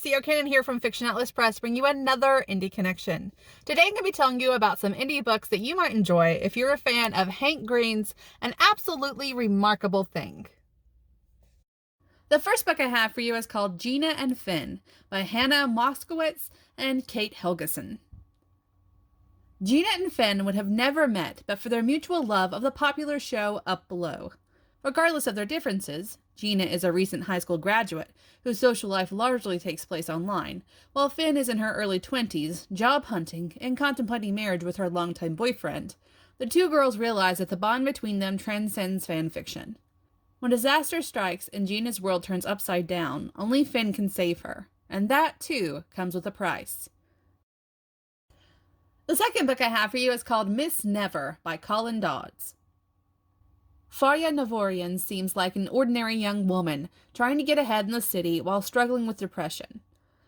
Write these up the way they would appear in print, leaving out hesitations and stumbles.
CEO Cannon here from Fiction Atlas Press, bringing you another indie connection. Today I'm going to be telling you about some indie books that you might enjoy if you're a fan of Hank Green's An Absolutely Remarkable Thing. The first book I have for you is called Gina and Finn by Hannah Moskowitz and Kate Helgeson. Gina and Finn would have never met but for their mutual love of the popular show Up Below. Regardless of their differences, Gina is a recent high school graduate whose social life largely takes place online, while Finn is in her early 20s, job hunting and contemplating marriage with her longtime boyfriend. The two girls realize that the bond between them transcends fan fiction. When disaster strikes and Gina's world turns upside down, only Finn can save her, and that, too, comes with a price. The second book I have for you is called Miss Never by Colin Dodds. Farya Navorian seems like an ordinary young woman trying to get ahead in the city while struggling with depression.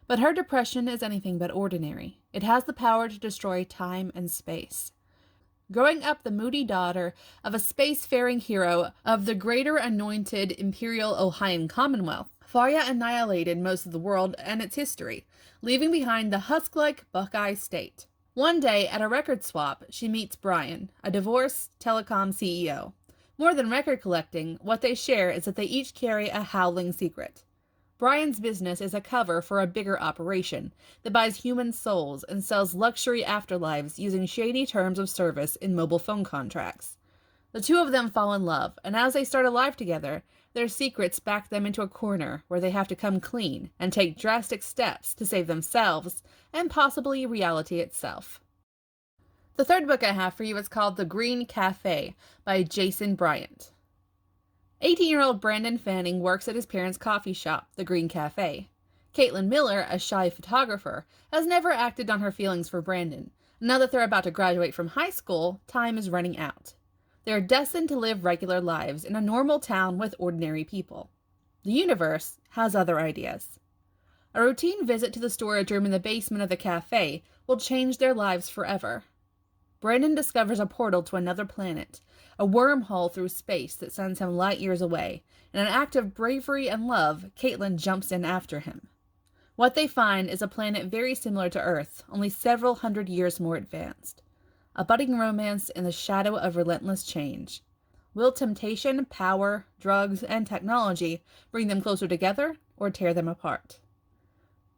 But her depression is anything but ordinary. It has the power to destroy time and space. Growing up the moody daughter of a spacefaring hero of the Greater Anointed Imperial Ohioan Commonwealth, Farya annihilated most of the world and its history, leaving behind the husk-like Buckeye State. One day, at a record swap, she meets Brian, a divorced telecom CEO. More than record collecting, what they share is that they each carry a howling secret. Brian's business is a cover for a bigger operation that buys human souls and sells luxury afterlives using shady terms of service in mobile phone contracts. The two of them fall in love, and as they start a life together, their secrets back them into a corner where they have to come clean and take drastic steps to save themselves and possibly reality itself. The third book I have for you is called The Green Cafe by Jason Bryant. 18-year-old Brandon Fanning works at his parents' coffee shop, The Green Cafe. Caitlin Miller, a shy photographer, has never acted on her feelings for Brandon. Now that they're about to graduate from high school, time is running out. They are destined to live regular lives in a normal town with ordinary people. The universe has other ideas. A routine visit to the storage room in the basement of the cafe will change their lives forever. Brandon discovers a portal to another planet, a wormhole through space that sends him light years away. In an act of bravery and love, Caitlin jumps in after him. What they find is a planet very similar to Earth, only several hundred years more advanced. A budding romance in the shadow of relentless change. Will temptation, power, drugs, and technology bring them closer together or tear them apart?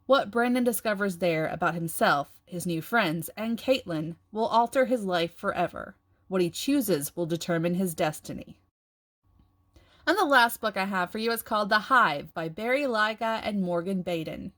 What Brandon discovers there about himself, his new friends, and Caitlin will alter his life forever. What he chooses will determine his destiny. And the last book I have for you is called The Hive by Barry Lyga and Morgan Baden.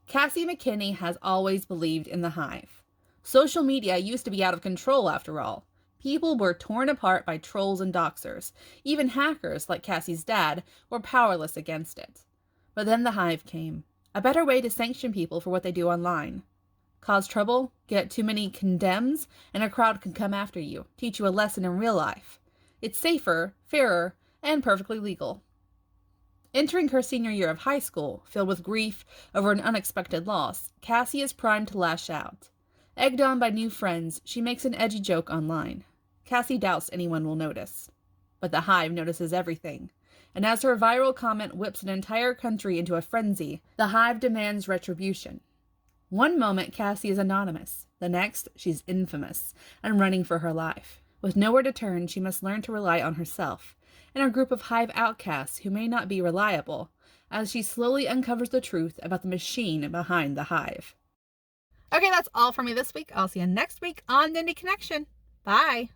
Cassie McKinney has always believed in the Hive. Social media used to be out of control after all. People were torn apart by trolls and doxers. Even hackers, like Cassie's dad, were powerless against it. But then the Hive came. A better way to sanction people for what they do online. Cause trouble, get too many condemns, and a crowd can come after you, teach you a lesson in real life. It's safer, fairer, and perfectly legal. Entering her senior year of high school, filled with grief over an unexpected loss, Cassie is primed to lash out. Egged on by new friends, she makes an edgy joke online. Cassie doubts anyone will notice. But the Hive notices everything. And as her viral comment whips an entire country into a frenzy, the Hive demands retribution. One moment, Cassie is anonymous. The next, she's infamous and running for her life. With nowhere to turn, she must learn to rely on herself and a group of Hive outcasts who may not be reliable, as she slowly uncovers the truth about the machine behind the Hive. Okay, that's all for me this week. I'll see you next week on the Indie Connection. Bye!